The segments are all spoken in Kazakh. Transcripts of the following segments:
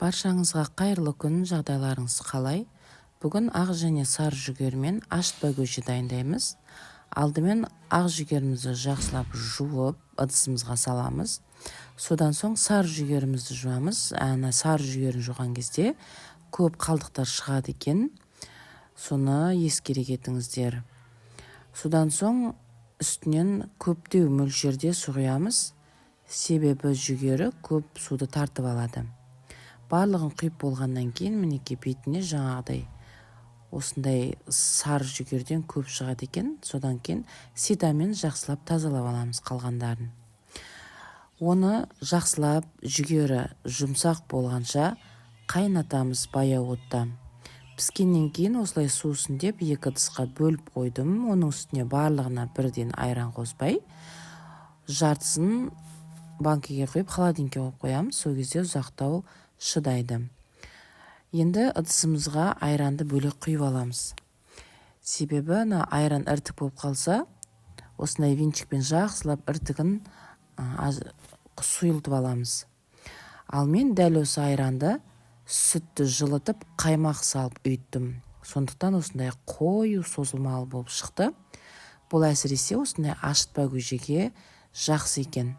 Баршаңызға қайырлы күн, жағдайларыңыз қалай? Бүгін ақ және сары жүгермен ашытпа көже дайындаймыз. Алдымен ақ жүгерімізді жақсылап жуып, ыдысымызға саламыз. Содан соң сары жүгерімізді жуамыз. Сары жүгерін жуған кезде көп қалдықтар шығады екен. Соны ескере кетіңіздер. Содан соң үстінен көптеу мөлшерде су құямыз. Себебі жүгері көп суды тартып алады. Барлығын құйып болғаннан кейін мінекей бетіне жаңағыдай осындай сары жүгерден көп шығады екен. Содан кейін ситамен жақсылап тазалап аламыз қалғандарын. Оны жақсылап жүгері жұмсақ болғанша қайнатамыз баяу отта. Піскеннен кейін осылай сусын деп екі ыдысқа бөліп қойдым. Оның үстіне барлығына бірден айран қоспай, жартысын банкіге құйып холодильникке қойып қоямыз. Сол кезде ұзақтау шыдайды. Енді ыдысымызға айранды бөлек құйып аламыз. Себебі айран іртік болып қалса, осындай венчикпен жақсылап іртігін сұйылтып аламыз. Ал мен дәл осы айранды сүтті жылытып, қаймақ салып үйттім. Сондықтан осындай қою созылмалы болып шықты. Бұл әсіресе осындай ашытпа көжеге жақсы екен.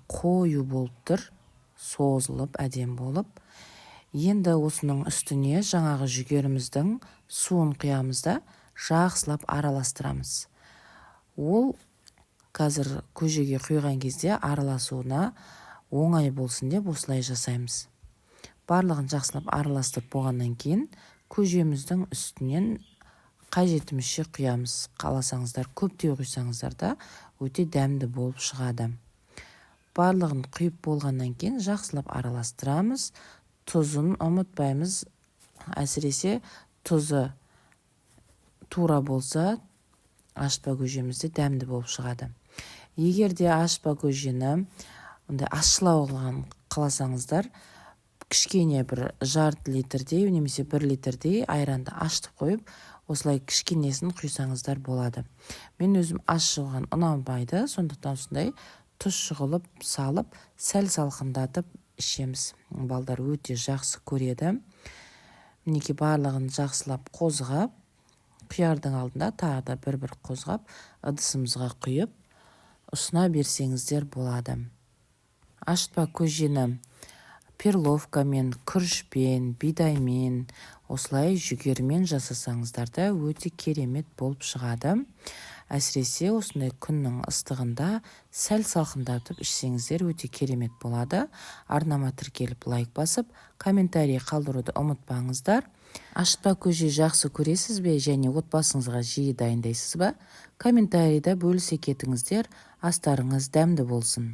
Қою болып тұр, созылып, әдем болып. Енді осының үстіне жаңағы жүгеріміздің суын құямыз да жақсылап араластырамыз. Ол қазір көжеге құйған кезде араласуына оңай болсын деп осылай жасаймыз. Барлығын жақсылап араластырып болғаннан кейін көжеміздің үстінен қажетімізше құямыз. Қаласаңыздар, көптеу құйсаңыздар да өте дәмді болып шығады. Барлығын құйып болғаннан кейін жақсылап араластырамыз. Тұзын ұмытпаймыз. Әсіресе тұзы тура болса, ашытпа көжемізде дәмді болып шығады. Егер де ашытпа көжені ащылау қылған қаласаңыздар, кішкене бір жарты литрдей немесе 1 литрдей айранды ашытып қойып, осылай кішкенесін құйсаңыздар болады. Мен өзім ащы болған ұнамайды, сондықтан осындай тұз шығылып салып, сәл салқындатып ішеміз. Балдар өте жақсы көреді. Мінекей барлығын жақсылап қозғап, құярдың алдында тағы да бір қозғап, ыдысымызға құйып, ұсына берсеңіздер болады. Ашытпа көжені перловкамен, күрішпен, бидаймен, осылай жүгермен жасасаңыздар да өте керемет болып шығады. Әсіресе осындай күннің ыстығында сәл салқындатып ішсеңіздер өте керемет болады. Арнама тіркеліп лайк басып, комментарий қалдыруды ұмытпаңыздар. Ашытпа көже жақсы көресіз бе және отбасыңызға жиі дайындайсыз ба? Комментарийда бөлісе кетіңіздер. Астарыңыз дәмді болсын.